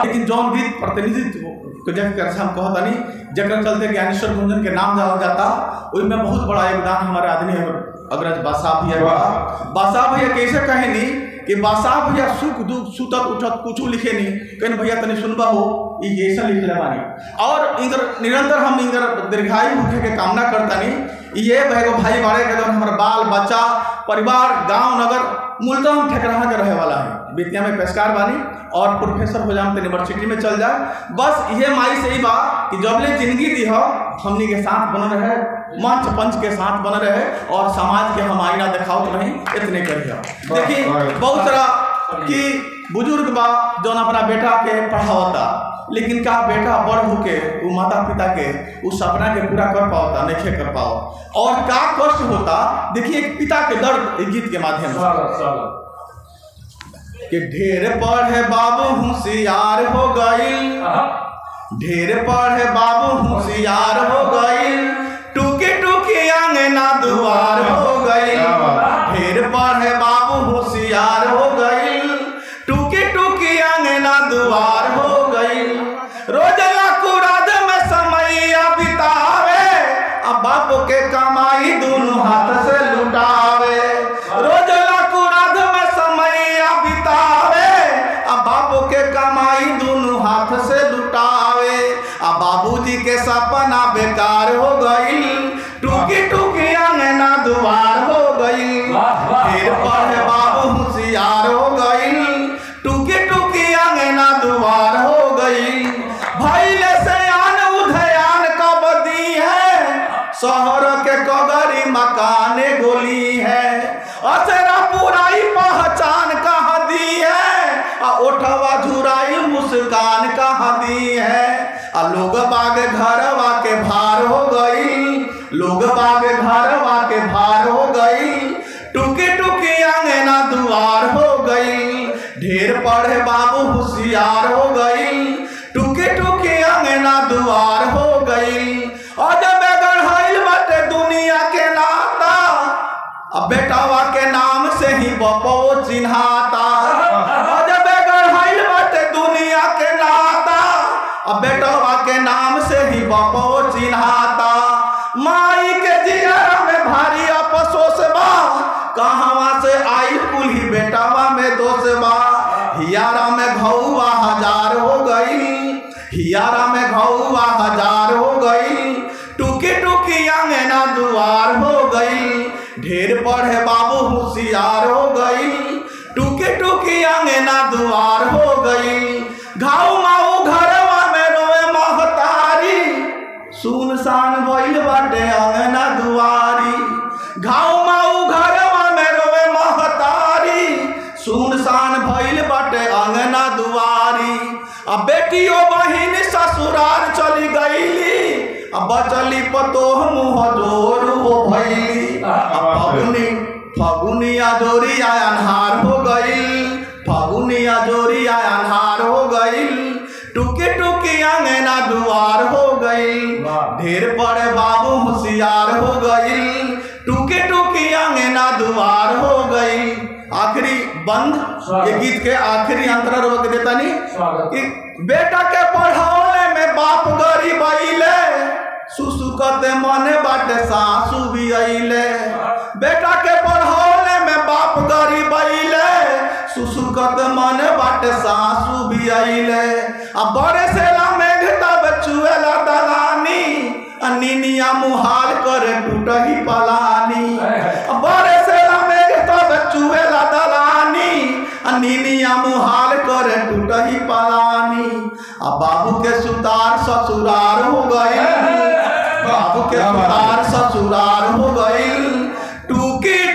लेकिन जौन गीत प्रतिनिधित्व हम कहता नहीं जकर चलते ज्ञानेश्वर गुंजन के नाम जानल जाता, उसमें बहुत बड़ा योगदान हमारे आदमी अग्रज बादशाह भैया। बादशाह भैया कैसे कहे नहीं कि बादशाह भैया सुख दुख सुतत उठत कुछ लिखे नहीं, कहीं भैया तनी सुनबा हो ये ऐसा लिख ले बानी। और इधर निरंतर हम इधर दीर्घायु होने के कामना करता नहीं। ये भाई बाड़े के हमारा बाल बच्चा परिवार गांव नगर मूलतः हम ठेकराहा के रहे वाला है, बेतिया में पेशकार बानी और प्रोफेसर हो जाम तो यूनिवर्सिटी में चल जाए। बस ये माई से ही बा कि जबले जिंदगी दी हो हमनी के साथ बन रहे, मंच पंच के साथ बन रहे और समाज के हम आईना दिखाओ तो नहीं इतने करिए। देखिए बहुत सारा कि बुजुर्ग बा जौन अपना बेटा के पढ़ावता, लेकिन का बेटा बड़ होके वो माता पिता के उस सपना के पूरा कर पाओता नहीं कर पाओ, और का कष्ट होता। देखिए एक पिता के दर्द एक गीत के माध्यम से कि ढेर पढ़े बाबू होशियार हो गई, ढेर पढ़े बाबू होशियार हो गई, टूकी टूकी आंगना दुआर हो गई। ढेर पढ़े बाबू होशियार हो गई, टूकी टूकी आंगना दुआर हो गई। रोज लाकुराद में समय बितावे, अब बापू के कमाई दोनों हाथ से लुटावे। रोज लाकुराद में समय बितावे, अब बापू के कमाई दोनों हाथ से लुटावे। अब बाबूजी के सपना बेकार हो गई, टूकी टूकी आंगना दुआर हो गई। फिर पढ़े बाबू होशियार हो गई, टूकी टूकी आंगना दुआर हो गई। भैले से आन उधयान कब दी है, शहर के कगरी मकान गोली है। असरा पुराई पहचान कहाँ दी है, ओठवा झुराई मुस्कान कहाँ दी है। लोग बाग घरवा के भार हो गई, लोग बाग घरवा के भार हो गई, टूकी टूकी आंगना दुआर हो गई। ढेर पढ़े बाबू होशियार हो गई, टूकी टूकी आंगना दुआर हो गई। और जब गढ़ाइल बाटे दुनिया के नाता, अब बेटावा के नाम से ही बपो चिन्हाता। और जब गढ़ाइल बाटे दुनिया के नाता, अब बेटावा के नाम से ही बपो चिन्हाता। माई के जिया में भारी अफसोस बा, कहां से आई कुल्ही बेटावा में दोष बा। हियारा में घौवा हजार हो गई, हियारा में घौवा हजार हो गई, टूकी टूकी आंगना दुआर हो गई। ढेर पढ़े बाबू होशियार हो गई, टूकी टूकी आंगना दुआर हो गई। घाव माऊ घरवा में रोए महतारी, सुनसान भइल बाटे आंगना दुआरी। घाव माऊ घरवा में रोए महतारी, सुनसान भइल बाटे आंगना दुआरी। अब बेटियों बहिन ससुराल चली गईली, अब बचली पतोह मुँह जोर हो भइली। फगुनी फगुनिया जोरिया अन्हार हो गई, फगुनिया जोरिया अन्हार हो गई, टूकी टूकी आंगना दुआर हो गई। ढेर पड़े बाबू होशियार हो गई, टूकी टूकी आंगना दुआर हो गई। आखिरी बंद ये गीत के आखिरी अंतरा रोक देता नहीं कि बेटा के पढ़ाने में बाप गरीब आइले, सुसुकते मने बाटे सासू भी आइले। बेटा के पढ़ाने में बाप गरीब आइले, सुसुकते मने बाटे सासू भी आइले। अब बड़े सेला मेघ तब चुएला दलानी, नीनिया मुहाल करे टूटही पलानी। बड़े सेला मेघ तब चुएला दलानी, नीनिया मुहाल करे टूटही पलानी। अब बाबू के सुतार ससुरार हो गई, बाबू के सुतार ससुरार हो गई, टूकी